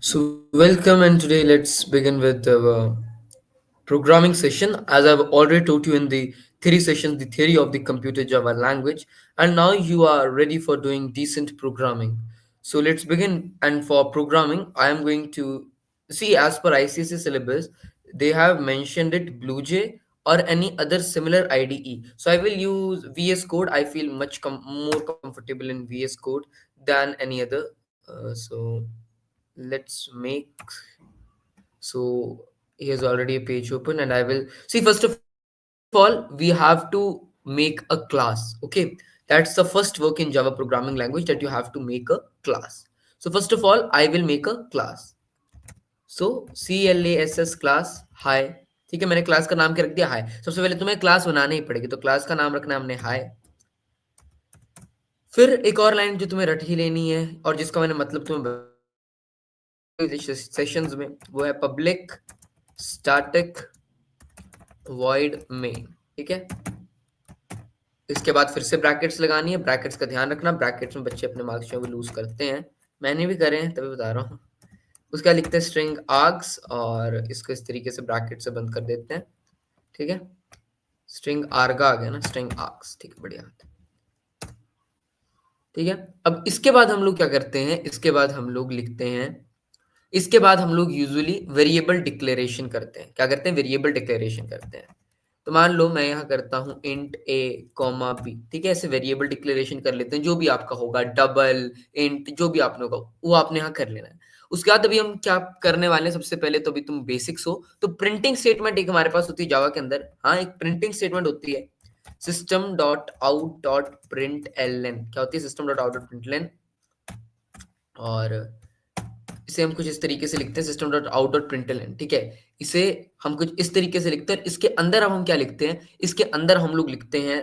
So, welcome, and today let's begin with the programming session. As I've already told you in the theory session, the theory of the computer Java language, and now you are ready for doing decent programming. So, let's begin. And for programming, I am going to see as per ICC syllabus, they have mentioned it BlueJ or any other similar IDE. So, I will use VS Code. I feel much more comfortable in VS Code than any other. So, let's make so here's already a page open, and I will see. First of all, we have to make a class. Okay, that's the first work in Java programming language, that you have to make a class. So first of all, I will make a class. So class हाय, ठीक है, मैंने class का नाम क्या रख दिया, हाय। सबसे पहले तुम्हें क्लास बनानी ही पड़ेगी, तो क्लास का नाम रखना है हमने हाय। फिर एक और लाइन जो तुम्हें रट ही लेनी है और जिसका मैंने मतलब तुम्हें सेशंस में, वो है पब्लिक स्टैटिक वॉइड मेन। ठीक है, इसके बाद फिर से ब्रैकेट्स लगानी है। ब्रैकेट्स का ध्यान रखना, ब्रैकेट्स में बच्चे अपने मार्क्स जो है लूज करते हैं, मैंने भी करे हैं तभी बता रहा हूँ। उसका लिखते हैं स्ट्रिंग आर्ग्स और इसको इस तरीके से ब्रैकेट से बंद कर देते हैं। ठीक है, स्ट्रिंग आर्गा आ गया ना, स्ट्रिंग आर्ग्स। ठीक है, बढ़िया। ठीक है, अब इसके बाद हम लोग क्या करते हैं, इसके बाद हम लोग लिखते हैं, इसके बाद हम लोग यूजुअली वेरिएबल डिक्लेरेशन करते हैं। क्या करते हैं, वेरिएबल डिक्लेरेशन करते हैं। तो मान लो मैं यहाँ करता हूँ इंट ए कॉमा बी। ठीक है, ऐसे वेरिएबल डिक्लेरेशन कर लेते हैं, जो भी आपका होगा, डबल इंट जो भी आपने होगा वो आपने यहाँ कर लेना है। उसके बाद अभी हम क्या करने वाले हैं, सबसे पहले तो अभी तुम बेसिक्स हो तो प्रिंटिंग स्टेटमेंट एक हमारे पास होती है जावा के अंदर। हाँ, एक प्रिंटिंग स्टेटमेंट होती है, system dot out dot print L N. क्या होती है, system dot out dot print L N. और इसे हम कुछ इस तरीके से लिखते हैं, system dot out dot println. ठीक है, इसे हम कुछ इस तरीके से लिखते हैं। इसके अंदर अब हम क्या लिखते हैं, इसके अंदर हम लोग लिखते हैं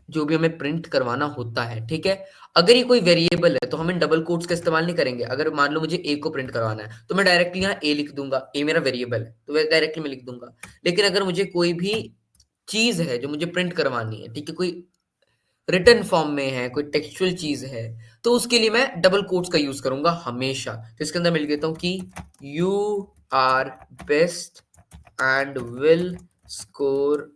जो भी हमें प्रिंट करवाना होता है। ठीक है, अगर ये कोई वेरिएबल है तो हम इन डबल कोट्स का इस्तेमाल नहीं करेंगे। अगर मान लो मुझे ए को प्रिंट करवाना है तो मैं डायरेक्टली यहाँ ए लिख दूंगा, ए मेरा वेरिएबल है तो डायरेक्टली मैं लिख दूंगा। लेकिन अगर मुझे कोई भी चीज है जो मुझे प्रिंट करवानी है, ठीक है, कोई रिटन फॉर्म में है, कोई टेक्सचुअल चीज है, तो उसके लिए मैं डबल कोट्स का यूज करूंगा हमेशा। तो इसके अंदर मैं लिख देता हूं कि you are best and will score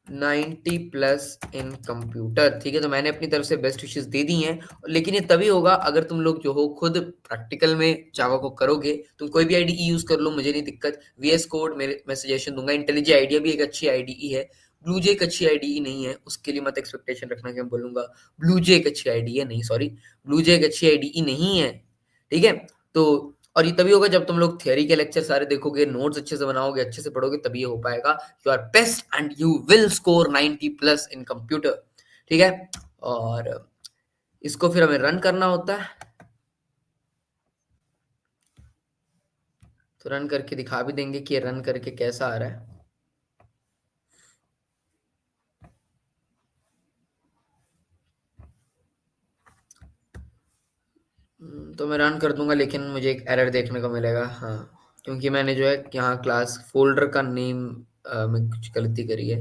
90 plus in computer. ठीक है, तो मैंने अपनी तरफ से बेस्ट विशेस दे दी हैं, लेकिन ये तभी होगा अगर तुम लोग जो हो खुद प्रैक्टिकल में जावा को करोगे। तुम कोई भी आईडीई यूज कर लो, मुझे नहीं दिक्कत। वीएस कोड मेरे मैं सजेशन दूंगा, इंटेलिजेंट आइडिया भी एक अच्छी आईडीई है, ब्लूजे एक अच्छी आईडीई नहीं है, उसके लिए मत एक्सपेक्टेशन रखना कि मैं बोलूंगा ब्लूजे एक अच्छी आईडीई है। नहीं, सॉरी, ब्लूजे एक अच्छी आईडीई नहीं है। ठीक है, तो और ये तभी होगा जब तुम लोग थियरी के लेक्चर सारे देखोगे, नोट्स अच्छे से बनाओगे, अच्छे से पढ़ोगे, तभी ये हो पाएगा। You are best and you will score 90 plus in computer. ठीक है, और इसको फिर हमें रन करना होता है, तो रन करके दिखा भी देंगे कि ये रन करके कैसा आ रहा है। तो मैं रन कर दूंगा, लेकिन मुझे एक एरर देखने को मिलेगा। हाँ, क्योंकि मैंने जो है यहाँ क्लास फोल्डर का नेम में कुछ गलती करी है,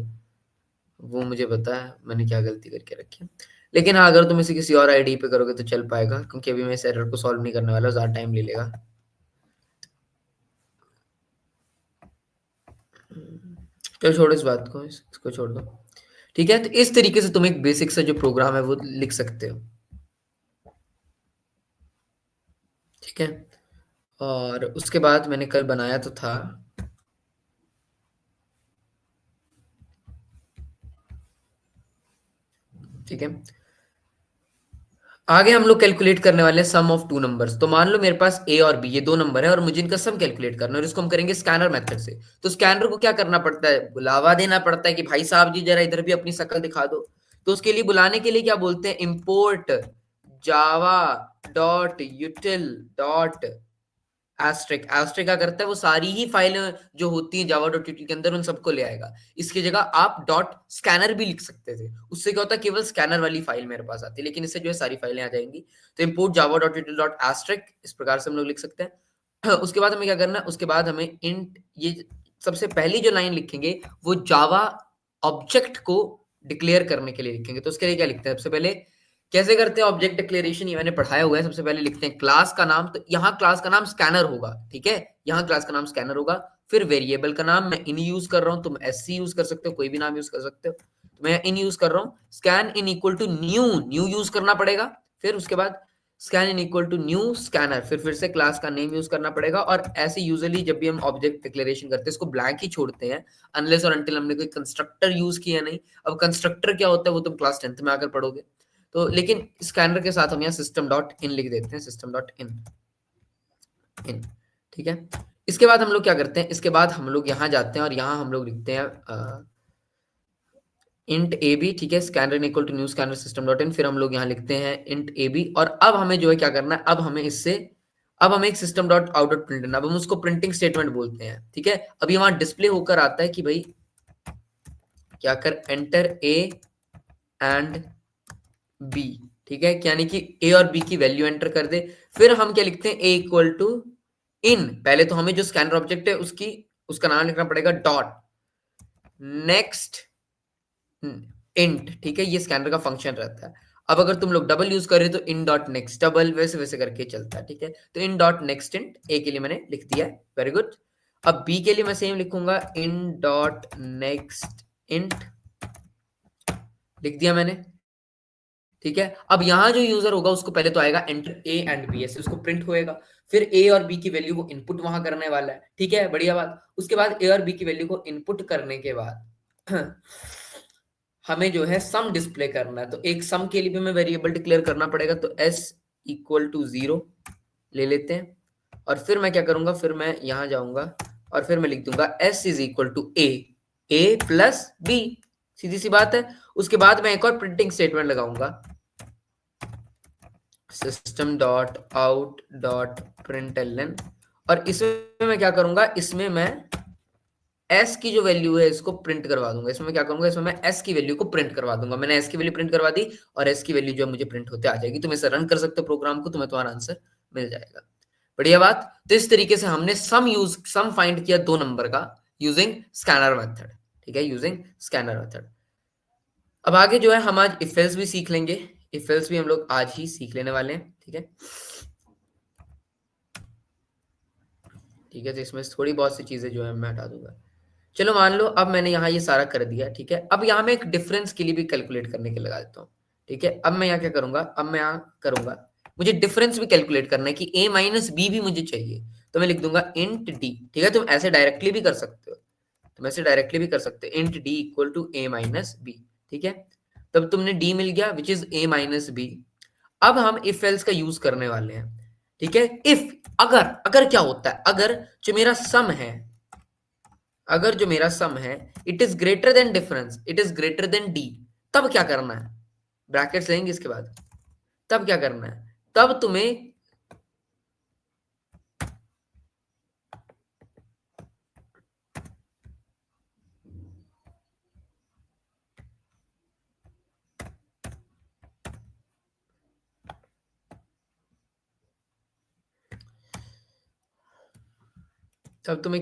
वो मुझे पता है मैंने क्या गलती करके रखी है। लेकिन हाँ, अगर तुम इसे किसी और आईडी पे करोगे तो चल पाएगा, क्योंकि अभी मैं इस एरर को सॉल्व नहीं करने वाला, ज़्यादा टाइम ले लेगा। चलो छोड़ो इस बात को, इसको छोड़ दो। ठीक है, तो इस तरीके से तुम एक बेसिक सा जो प्रोग्राम है वो लिख सकते हो। ठीक है, और उसके बाद मैंने कल बनाया तो था, ठीक है, आगे हम लोग कैलकुलेट करने वाले हैं सम ऑफ टू नंबर्स। तो मान लो मेरे पास ए और बी, ये दो नंबर है और मुझे इनका सम कैलकुलेट करना है, और इसको हम करेंगे स्कैनर मेथड से। तो स्कैनर को क्या करना पड़ता है, बुलावा देना पड़ता है कि भाई साहब जी जरा इधर भी अपनी शक्ल दिखा दो। तो उसके लिए बुलाने के लिए क्या बोलते हैं, import java dot util dot asterisk. Asterisk क्या करता है, वो सारी ही फाइलें जो होती हैं जावा डॉट यूटिल के अंदर उन सबको ले आएगा। इसकी जगह आप डॉट स्कैनर भी लिख सकते थे, उससे क्या होता है, केवल स्कैनर वाली फाइल मेरे पास आती है, लेकिन इससे जो है सारी फाइलें आ जाएंगी। तो import java dot util dot asterisk, इस प्रकार से हम लोग लिख सकते हैं। उसके बाद हमें क्या करना है, उसके बाद हमें इंट, ये सबसे पहली जो लाइन लिखेंगे वो जावा ऑब्जेक्ट को डिक्लेयर करने के लिए लिखेंगे। तो उसके लिए क्या लिखते हैं, सबसे पहले कैसे करते हैं ऑब्जेक्ट डिक्लेरेशन, ये मैंने पढ़ाया हुआ है। सबसे पहले लिखते हैं क्लास का नाम, तो यहाँ क्लास का नाम स्कैनर होगा, ठीक है, यहाँ क्लास का नाम स्कैनर होगा। फिर वेरिएबल का नाम, मैं इन यूज कर रहा हूँ, तुम एससी यूज कर सकते हो, कोई भी नाम यूज कर सकते हो, तो मैं इन यूज कर रहा हूँ। Scan in equal to new, new use करना पड़ेगा। फिर उसके बाद scan in equal to new scanner, फिर से क्लास का नेम यूज करना पड़ेगा। और ऐसे यूजुअली जब भी हम ऑब्जेक्ट डिक्लेरेशन करते हैं इसको ब्लैंक ही छोड़ते हैं, अनलेस और अनटिल हमने कोई कंस्ट्रक्टर यूज किया नहीं। अब कंस्ट्रक्टर क्या होता है वो तुम क्लास 10th में आकर पढ़ोगे। तो लेकिन स्कैनर के साथ हम यहाँ सिस्टम डॉट इन लिख देते हैं, सिस्टम डॉट इन, इन, ठीक है। इसके बाद हम लोग क्या करते हैं, इसके बाद हम लोग यहाँ जाते हैं और यहाँ हम लोग लिखते हैं इंट ए बी, ठीक है, scanner equal to new scanner system dot in. फिर हम लोग यहाँ लिखते हैं इंट ए बी। और अब हमें जो है क्या करना है, अब हमें इससे, अब हमें एक system dot out dot print, अब हम उसको प्रिंटिंग स्टेटमेंट बोलते हैं, ठीक है। अभी वहां डिस्प्ले होकर आता है कि भाई क्या कर, एंटर ए एंड बी, ठीक है, यानी कि ए और बी की वैल्यू एंटर कर दे। फिर हम क्या लिखते हैं, ए इक्वल टू इन, पहले तो हमें जो स्कैनर ऑब्जेक्ट है उसकी, उसका नाम लिखना पड़ेगा डॉट नेक्स्ट इंट, ठीक है, ये स्कैनर का फंक्शन रहता है। अब अगर तुम लोग डबल यूज कर रहे हो तो इन डॉट नेक्स्ट डबल, वैसे वैसे करके चलता है, ठीक है। तो इन डॉट नेक्स्ट इंट, ए के लिए मैंने लिख दिया है, वेरी गुड। अब बी के लिए मैं सेम लिखूंगा, इन डॉट नेक्स्ट इंट, लिख दिया मैंने, ठीक है। अब यहां जो यूजर होगा उसको पहले तो आएगा एंटर ए एंड बी, ऐसे उसको प्रिंट होएगा। फिर ए और बी की वैल्यू को इनपुट वहां करने वाला है, ठीक है, बढ़िया बात। उसके बाद ए और बी की वैल्यू को इनपुट करने के बाद हमें जो है सम डिस्प्ले करना है। तो एक सम के लिए भी हमें वेरिएबल डिक्लेयर करना पड़ेगा, तो s इक्वल टू 0 ले लेते हैं। और फिर मैं क्या करूंगा, फिर मैं यहां जाऊंगा और फिर मैं लिख दूंगा s is equal to A plus B, सीधी सी बात है। उसके बाद मैं एक और प्रिंटिंग स्टेटमेंट लगाऊंगा, system dot out dot println. और इसमें मैं क्या करूंगा, इसमें मैं s की जो वैल्यू है इसको प्रिंट करवा दूंगा। इसमें मैं क्या करूंगा, इसमें मैं s की वैल्यू को प्रिंट करवा दूंगा। मैंने s की वैल्यू प्रिंट करवा दी और s की वैल्यू जो मुझे प्रिंट होते आ जाएगी। तुम इसे रन कर सकते हो प्रोग्राम को, तुम्हें तुम्हारा आंसर मिल जाएगा, बढ़िया बात। तो इस तरीके से हमने सम फाइंड किया 2 नंबर का यूजिंग स्कैनर मेथड, ठीक है, यूजिंग स्कैनर मेथड। अब आगे जो है हम आज इफ एल्स भी सीख लेंगे, इफ एल्स भी हम लोग आज ही सीख लेने वाले हैं, ठीक है, ठीक है। तो इसमें थोड़ी बहुत सी चीजें जो है मैं हटा दूंगा। चलो मान लो अब मैंने यहाँ ये सारा कर दिया, ठीक है। अब यहाँ मैं एक डिफरेंस के लिए भी कैलकुलेट करने के लगा देता हूँ, ठीक है। अब मैं यहाँ क्या करूंगा, अब मैं यहाँ करूंगा, मुझे डिफरेंस भी कैलकुलेट करना है कि a माइनस बी भी मुझे चाहिए। तो मैं लिख दूंगा इंट डी, ठीक है। तुम ऐसे डायरेक्टली भी कर सकते हो, तुम ऐसे डायरेक्टली भी कर सकते हो, int D equal to a minus B, ठीक है। तब तुमने d मिल गया which is a minus B. अब हम इफ एल्स का यूज करने वाले हैं, ठीक है। इफ, अगर, अगर क्या होता है, अगर जो मेरा सम है, अगर जो मेरा सम है it is greater then difference, it is greater then D, तब क्या करना है, ब्रैकेट्स लेंगे इसके बाद, तब क्या करना है, तब तुम्हें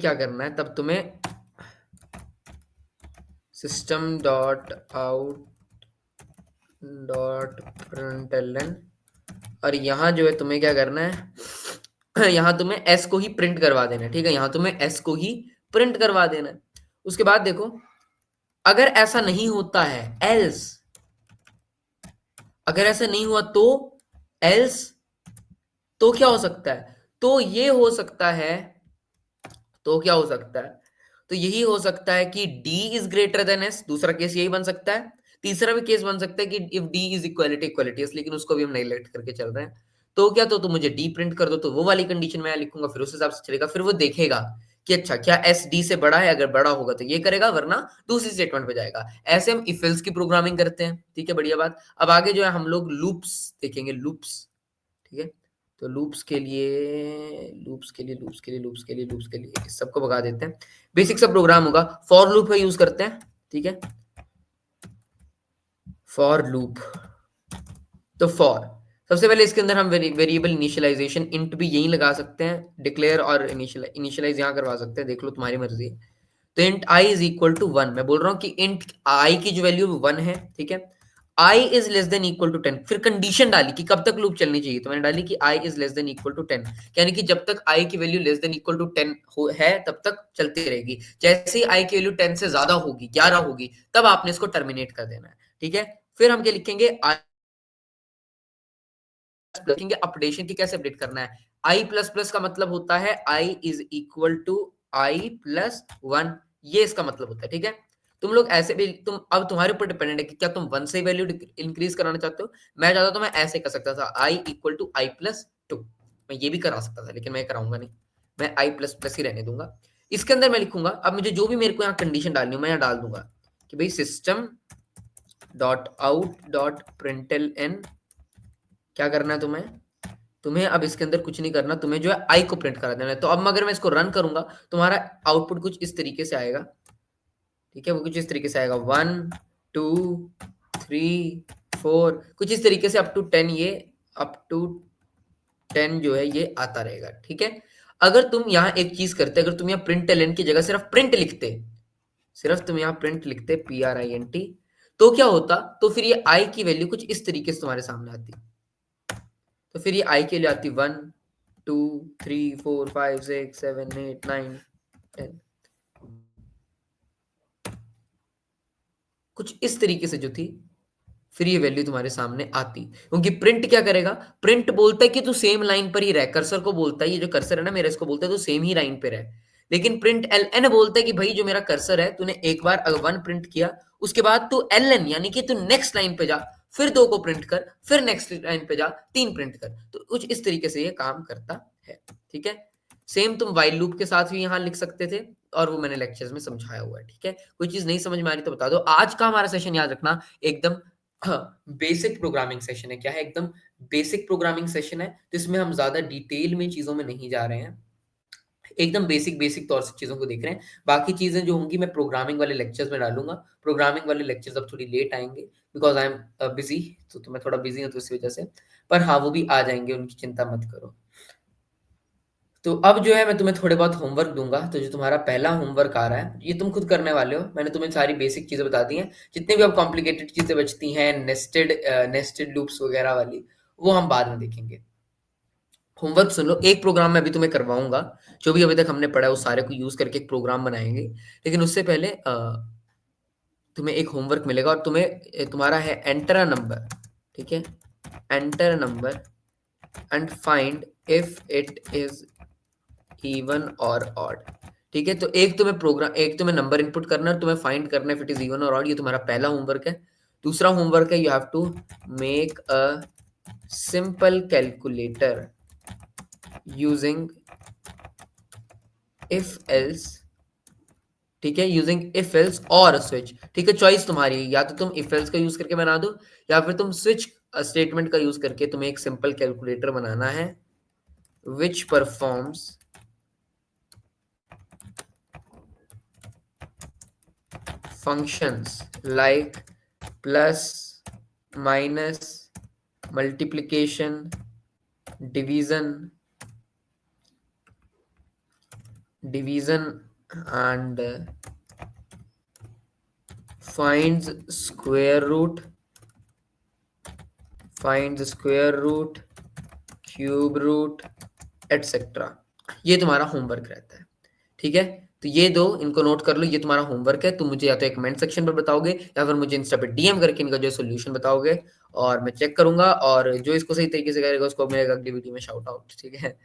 क्या करना है, तब तुम्हें system dot out dot println, और यहां जो है तुम्हें क्या करना है यहां तुम्हें एस को ही प्रिंट करवा देना है, ठीक है, यहां तुम्हें एस को ही प्रिंट करवा देना है। उसके बाद देखो, अगर ऐसा नहीं होता है, एल्स, अगर ऐसा नहीं हुआ तो, एल्स, तो क्या हो सकता है, तो ये हो सकता है, तो क्या हो सकता है, तो यही हो सकता है कि d is greater then s, दूसरा केस यही बन सकता है। तीसरा भी केस बन सकता है कि if d is equality equality, लेकिन उसको भी हम नेग्लेक्ट करके चल रहे हैं। तो क्या, तो मुझे d प्रिंट कर दो, तो वो वाली कंडीशन मैं लिखूंगा, फिर उस हिसाब से चलेगा। फिर वो देखेगा कि अच्छा क्या s d से बड़ा है, अगर बड़ा होगा तो ये करेगा, वरना दूसरी स्टेटमेंट पे जाएगा। ऐसे हम इफ एल्स की प्रोग्रामिंग करते हैं, ठीक है, बढ़िया बात। अब आगे जो है हम लोग लूप्स देखेंगे, लूप्स, ठीक है। तो लूप्स के लिए, लूप्स के लिए इस सबको भगा देते हैं। बेसिक सा प्रोग्राम होगा, फॉर लूप का यूज करते हैं, ठीक है, फॉर लूप। तो फॉर, सबसे पहले इसके अंदर हम वेरिएबल इनिशियलाइजेशन इंट भी यही लगा सकते हैं, डिक्लेयर और इनिशियलाइज यहाँ करवा सकते हैं, देख लो तुम्हारी मर्जी है। तो int I is equal to 1, मैं बोल रहा हूँ कि इंट आई की जो वैल्यू 1 है, ठीक है। I is less than equal to 10, फिर कंडीशन डाली कि कब तक लूप चलनी चाहिए, तो मैंने डाली कि I is less than equal to 10, यानी कि जब तक आई की value less than equal to 10 है तब तक चलती रहेगी। जैसे ही आई की वैल्यू 10 से ज्यादा होगी, 11 होगी, तब आपने इसको टर्मिनेट कर देना है। ठीक है, फिर हम क्या लिखेंगे, आई लिखेंगे अपडेशन की कैसे अपडेट करना है। आई प्लस प्लस का मतलब होता है I is equal to I plus 1, ये इसका मतलब होता है। ठीक है, तुम लोग ऐसे भी, तुम अब तुम्हारे ऊपर डिपेंडेंट है कि क्या तुम 1 से वैल्यू इंक्रीज कराना चाहते हो। मैं चाहता तो मैं ऐसे कर सकता था, I equal to I plus 2, मैं ये भी करा सकता था, लेकिन मैं कराऊंगा नहीं, मैं आई प्लस प्लस ही रहने दूंगा। इसके अंदर मैं लिखूंगा, अब मुझे जो भी मेरे को यहाँ कंडीशन डालनी हो मैं यहाँ डाल दूंगा कि भाई system dot out dot println, क्या करना है तुम्हें, तुम्हें अब इसके अंदर कुछ नहीं करना, तुम्हें जो है आई को प्रिंट करा देना है। तो अब अगर मैं इसको रन करूंगा, तुम्हारा आउटपुट कुछ इस तरीके से आएगा। ठीक है, वो कुछ इस तरीके से आएगा, 1 2 3 4, कुछ इस तरीके से अप टू 10, ये अप टू 10 जो है ये आता रहेगा। ठीक है, अगर तुम यहाँ एक चीज करते, अगर तुम यहाँ प्रिंट एल की जगह सिर्फ प्रिंट लिखते, सिर्फ तुम यहाँ प्रिंट लिखते PRINT, तो क्या होता, तो फिर ये आई की वैल्यू कुछ इस तरीके से तुम्हारे सामने आती। तो फिर ये आई के लिए आती 1 2 3 4 5 6 7 8 9 10, कुछ इस तरीके से जो थी, फिर ये वैल्यू तुम्हारे सामने आती। क्योंकि प्रिंट क्या करेगा, प्रिंट बोलता है कि तू सेम लाइन पर ही रह, कर्सर को बोलता है, ये जो कर्सर है ना मेरा, इसको बोलता है तू सेम ही लाइन पे रह। लेकिन प्रिंट एल एन बोलता है कि भाई जो मेरा कर्सर है, तूने एक बार अगर 1 प्रिंट किया, उसके बाद तू एल एन यानी कि तू नेक्स्ट लाइन पे जा, फिर 2 को प्रिंट कर, फिर नेक्स्ट लाइन पे जा, 3 प्रिंट कर। तो कुछ इस तरीके से ये काम करता है। ठीक है, सेम तुम वाइल लूप के साथ भी यहाँ लिख सकते थे, और वो मैंने लेक्चर्स में समझाया हुआ है। ठीक है, कोई चीज नहीं समझ में आ रही तो बता दो। आज का हमारा सेशन याद रखना एकदम बेसिक प्रोग्रामिंग सेशन है। क्या है, एकदम बेसिक प्रोग्रामिंग सेशन है, तो इसमें हम ज्यादा डिटेल में चीजों में नहीं जा रहे हैं, एकदम बेसिक बेसिक तौर से चीजों को देख रहे हैं। बाकी चीजें जो होंगी मैं प्रोग्रामिंग वाले लेक्चर्स में डालूंगा। प्रोग्रामिंग वाले लेक्चर्स अब थोड़ी लेट आएंगे, बिकॉज आई एम बिजी, तो मैं थोड़ा बिजी हूँ तो इस वजह से, पर हाँ वो भी आ जाएंगे, उनकी चिंता मत करो। तो अब जो है मैं तुम्हें थोड़े बहुत होमवर्क दूंगा। तो जो तुम्हारा पहला होमवर्क आ रहा है, ये तुम खुद करने वाले हो, मैंने तुम्हें सारी बेसिक चीजें बता दी हैं। जितनी भी अब कॉम्प्लिकेटेड चीजें बचती हैं, नेस्टेड लूप्स वगैरह वाली, वो हम बाद में देखेंगे। होमवर्क सुन लो, एक प्रोग्राम मैं अभी तुम्हें करवाऊंगा, जो भी अभी तक हमने पढ़ा है उस सारे को यूज करके एक प्रोग्राम बनाएंगे। लेकिन उससे पहले तुम्हें एक होमवर्क मिलेगा, और तुम्हारा है एंटर अ नंबर। ठीक है, enter number and find if it is even or odd. ठीक है, तो एक तुम्हें नंबर इनपुट करना है, तुम्हें फाइंड करना है if it is even or odd, ये तुम्हारा पहला होमवर्क है। दूसरा होमवर्क है, you have to make a simple calculator using if else. ठीक है, यूजिंग इफ एल्स और स्विच। ठीक है, चॉइस तुम्हारी है, या तो तुम इफ एल्स का यूज करके बना दो, या फिर तुम स्विच स्टेटमेंट का यूज करके तुम्हें एक सिंपल कैलकुलेटर बनाना है विच performs functions like plus, minus, multiplication, division and finds square root, cube root, etc. ये तुम्हारा होमवर्क रहता है। ठीक है, तो ये दो इनको नोट कर लो, ये तुम्हारा होमवर्क है। तुम मुझे या तो कमेंट सेक्शन पर बताओगे, या फिर मुझे इंस्टा पे डीएम करके इनका जो सोल्यूशन बताओगे, और मैं चेक करूंगा, और जो इसको सही तरीके से करेगा उसको मिलेगा अगली वीडियो में शाउट आउट। ठीक है,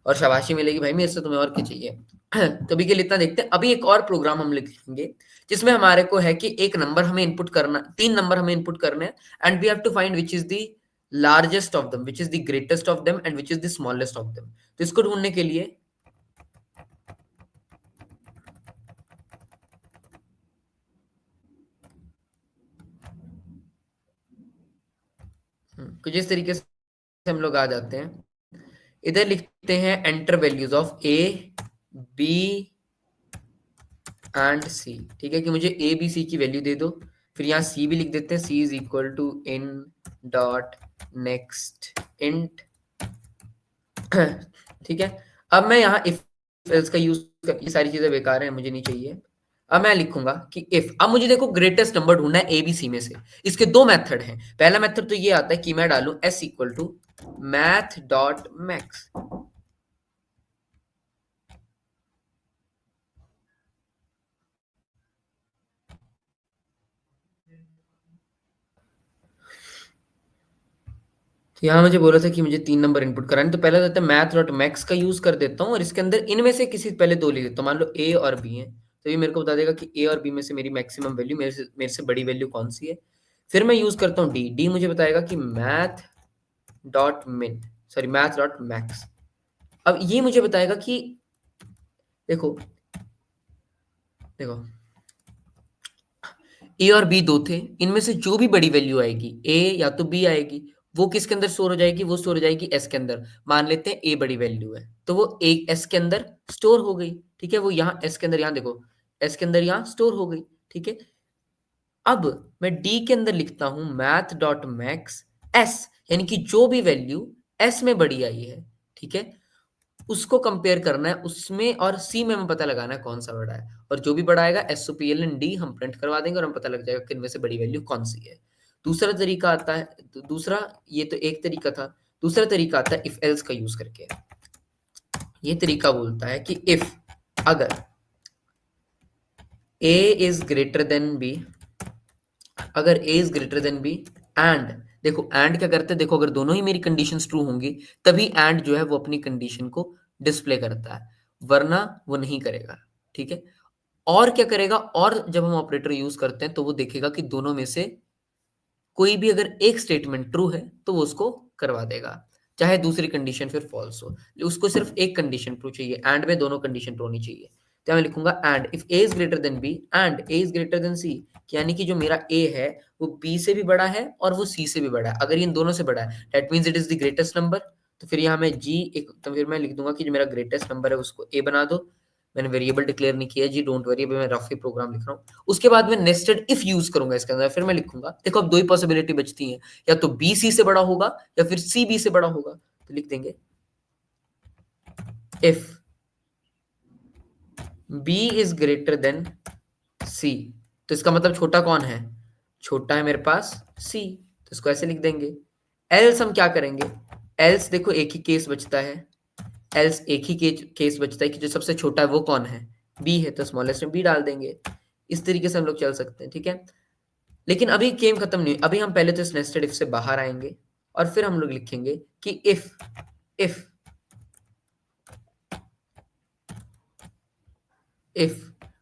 और शाबाशी मिलेगी भाई मेरे से, तुम्हें और क्या चाहिए। तो अभी के लिए इतना देखते हैं। अभी एक और प्रोग्राम हम लिखेंगे, जिसमें हमारे को है कि एक नंबर हमें इनपुट करना, 3 नंबर हमें इनपुट करने हैं, and we have to find which is the largest of them, which is the greatest of them, and which is the smallest of them. तो इसको ढूंढने के लिए कुछ इस तरीके से हम लोग आ जाते हैं। इधर लिखते हैं enter values of A B and C. ठीक है, कि मुझे ए बी सी की वैल्यू दे दो। फिर यहाँ सी भी लिख देते हैं, C is equal to in dot next int. ठीक है, अब मैं यहाँ इफ एल्स का यूज कर, ये सारी चीजें बेकार हैं, मुझे नहीं चाहिए। अब मैं लिखूंगा कि इफ, अब मुझे देखो ग्रेटेस्ट नंबर ढूंढना है ए बी सी में से। इसके दो मेथड हैं। पहला मेथड तो ये आता है कि मैं डालूं S equal to math dot max. तो यहाँ मुझे बोला था कि मुझे 3 नंबर इनपुट कराने, तो पहले तो मैथ डॉट मैक्स का यूज़ कर देता हूँ और इसके अंदर इनमें से किसी पहले 2 लिख देता हूँ। मान लो ए और बी हैं, तो ये मेरे को बता देगा कि ए और बी में से मेरी मैक्सिमम वैल्यू, मेरे से बड़ी वैल्यू कौन-सी है। फिर मैं यूज़ करता हूँ डी, डी मुझे बताएगा कि मैथ डॉट मैक्स। अब ये मुझे बताएगा कि देखो, देखो ए और बी दो थे, इनमें से जो भी बड़ी वैल्यू आएगी, ए या तो बी आएगी, वो किसके अंदर स्टोर हो जाएगी, वो स्टोर हो जाएगी एस के अंदर। मान लेते हैं ए बड़ी वैल्यू है, तो वो ए एस के अंदर स्टोर हो गई। ठीक है, वो यहाँ एस के अंदर, यहाँ देखो एस के अंदर यहाँ स्टोर हो गई। ठीक है, अब मैं डी के अंदर लिखता हूं मैथ डॉट मैक्स एस, यानी कि जो भी वैल्यू एस में बड़ी आई है, ठीक है, उसको कंपेयर करना है उसमें, और सी में हमें पता लगाना है कौन सा बड़ा है। और जो भी बड़ा आएगा S O P L N डी हम प्रिंट करवा देंगे और हमें पता लग जाएगा कि इनमें से बड़ी वैल्यू कौन सी है। दूसरा तरीका आता है, दूसरा, ये तो एक तरीका था। दूसरा तरीका आता है इफ एल्स का यूज करके। ये तरीका बोलता है कि इफ, अगर A is greater than B, अगर A is greater than B and, देखो एंड क्या करते हैं, देखो अगर दोनों ही मेरी कंडीशंस ट्रू होंगी तभी एंड जो है वो अपनी कंडीशन को डिस्प्ले करता है, वरना वो नहीं करेगा। ठीक है, और क्या करेगा, और जब हम ऑपरेटर यूज करते हैं तो वो देखेगा कि दोनों में से कोई भी अगर एक स्टेटमेंट ट्रू है तो वो उसको करवा देगा, चाहे दूसरी कंडीशन फिर फॉल्स हो। उसको सिर्फ एक कंडीशन ट्रू चाहिए, एंड में दोनों कंडीशन ट्रू होनी चाहिए। तो मैं लिखूंगा and if A is greater than B and A is greater than C, यानी कि जो मेरा ए है वो बी से भी बड़ा है और वो सी से भी बड़ा है। अगर इन दोनों से बड़ा है that means it is the greatest number. तो फिर यहाँ मैं जी एक, तो फिर मैं लिख दूंगा कि जो मेरा ग्रेटेस्ट नंबर है उसको ए बना दो। मैंने वेरिएबल डिक्लेयर नहीं किया जी, डोंट वरी, अभी मैं रफ ही प्रोग्राम लिख रहा हूँ। उसके बाद मैं नेस्टेड इफ यूज करूंगा इसके अंदर। फिर मैं लिखूंगा, देखो अब दो ही पॉसिबिलिटी बचती हैं, या तो बी सी से बड़ा होगा या फिर सी बी से बड़ा होगा। तो लिख देंगे if B is greater than C, तो इसका मतलब छोटा कौन है, छोटा है मेरे पास सी, तो इसको ऐसे लिख देंगे। एल्स हम क्या करेंगे, एल्स देखो एक ही केस बचता है, एल्स एक ही केस बचता है कि जो सबसे छोटा है वो कौन है, बी है, तो स्मॉलेस्ट में बी डाल देंगे। इस तरीके से हम लोग चल सकते हैं। ठीक है, लेकिन अभी गेम खत्म नहीं हुई, अभी हम पहले तो इस नेस्टेड इफ से बाहर आएंगे और फिर हम लोग लिखेंगे कि इफ इफ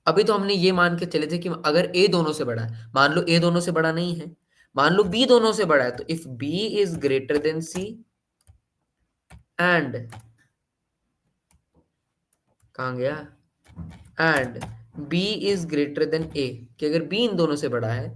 अभी तो हमने ये मान के चले थे कि अगर ए दोनों से बड़ा है, मान लो ए दोनों से बड़ा नहीं है, मान लो बी दोनों से बड़ा है, तो if B is greater than C and, कहाँ गया, and B is greater than A, कि अगर बी इन दोनों से बड़ा है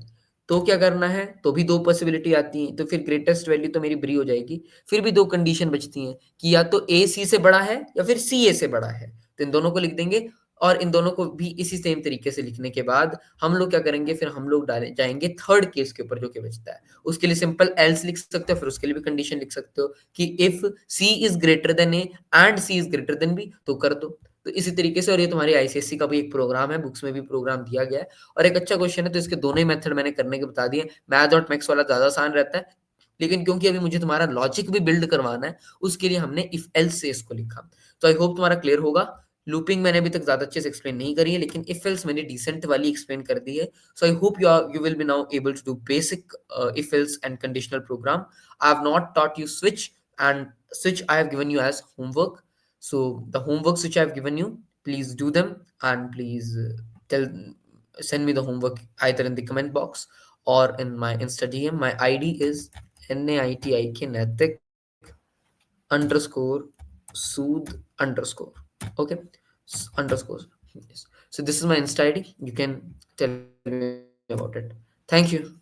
तो क्या करना है, तो भी दो पॉसिबिलिटी आती हैं, तो फिर ग्रेटेस्ट वैल्यू तो मेरी बी हो जाएगी। फिर भी दो कंडीशन बचती हैं कि या तो ए सी से बड़ा है या फिर सी ए से बड़ा है, तो इन दोनों को लिख देंगे। और इन दोनों को भी इसी सेम तरीके से लिखने के बाद हम लोग क्या करेंगे, फिर हम लोग डाले जाएंगे थर्ड केस के ऊपर जो कि बचता है। उसके लिए सिंपल एल्स लिख सकते हो, फिर उसके लिए भी कंडीशन लिख सकते हो कि if C is greater than A and C is greater than B, तो कर दो। तो इसी तरीके से, और ये तुम्हारी आईसीएससी का भी एक प्रोग्राम है, बुक्स में भी प्रोग्राम दिया गया है और एक अच्छा क्वेश्चन है, तो इसके दोनों ही मेथड मैंने करने के बता दिए। मैथ और मैक्स वाला ज्यादा आसान रहता है, लेकिन क्योंकि अभी मुझे तुम्हारा लॉजिक भी बिल्ड करवाना है, उसके लिए हमने इफ एल्स से इसको लिखा। तो आई होप तुम्हारा क्लियर होगा। लूपिंग मैंने अभी तक ज्यादा अच्छे से एक्सप्लेन नहीं करी है, लेकिन इफ एल्स मैंने डिसेंट वाली एक्सप्लेन कर दी है। So I hope you will be now able to do basic if else and conditional program. I have not taught you switch, and switch I have given you as homework. So the homeworks which I have given you, please do them, and please tell send me the homework either in the comment box or in my Insta DM. My ID is NAITIK Natik underscore soothe underscore. Okay, underscore. Yes. So this is my Insta ID. You can tell me about it. Thank you.